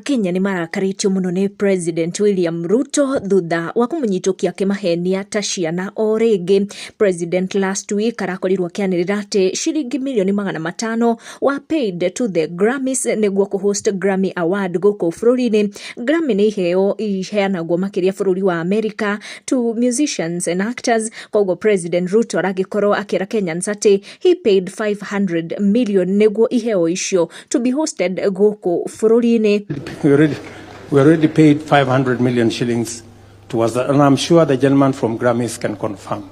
Kenya ni marakaritio muno ni President William Ruto thutha wa kumunyitukia kimahenia ta ciana o ringi. President last week arakorirwo akianirira ati shilingi milioni 500 were paid to the Grammys niguo kuhost Grammy Award guku bururi-ini. Grammy ni iheo iheanagwo makiria bururi wa America to musicians and actors. Koguo President Ruto aragikorwo akira Kenyans ati he paid 500 million niguo iheo icio to be hosted guku bururi-ini. We already paid 500 million shillings towards that, and I'm sure the gentleman from Grammys can confirm.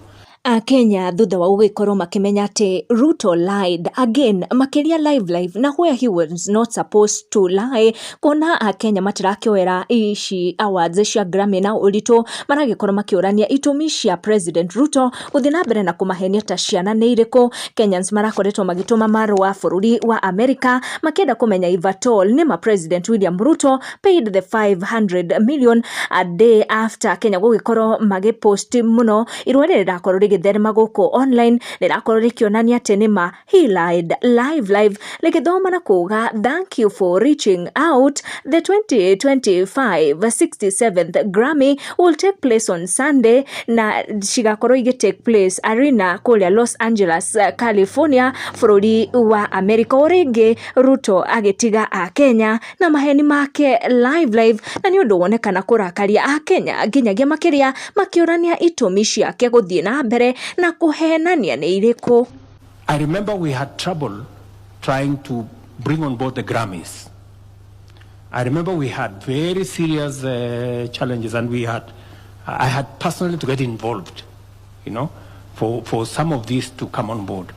Kenya thutha wa gugikorwo makimenya ati Ruto lied again makiria live na where he was not supposed to lie. Kona Kenya matirakioera ici awards cia Grammy na urito maragikorwo makiurania itumi cia President Ruto guthi na mbere na kumahenia ta ciana ni iriku. Kenyans marakoretwo magituma marwa bururi wa America makenda kumenya if at all nima President William Ruto paid the 500 million a day after Kenya gugikorwo magipost muno irwa rirakorwo githerema guku online rirakorwo rikionania ati nima he lied live likithoma na kuga thank you for reaching out. The 2025 67th Grammy will take place on Sunday na shigakorwo take place arena kulia Los Angeles, California, bururi wa America. Oringi Ruto agitiga Kenya na maheni make live na ni undu wonekana kurakaria Kenya nginyagia makiria makiurania itumi ciake guthie na mbere na kuhenania ni iriku. I remember we had trouble trying to bring on board the Grammys. I remember we had very serious challenges, and I had personally to get involved, for some of these to come on board.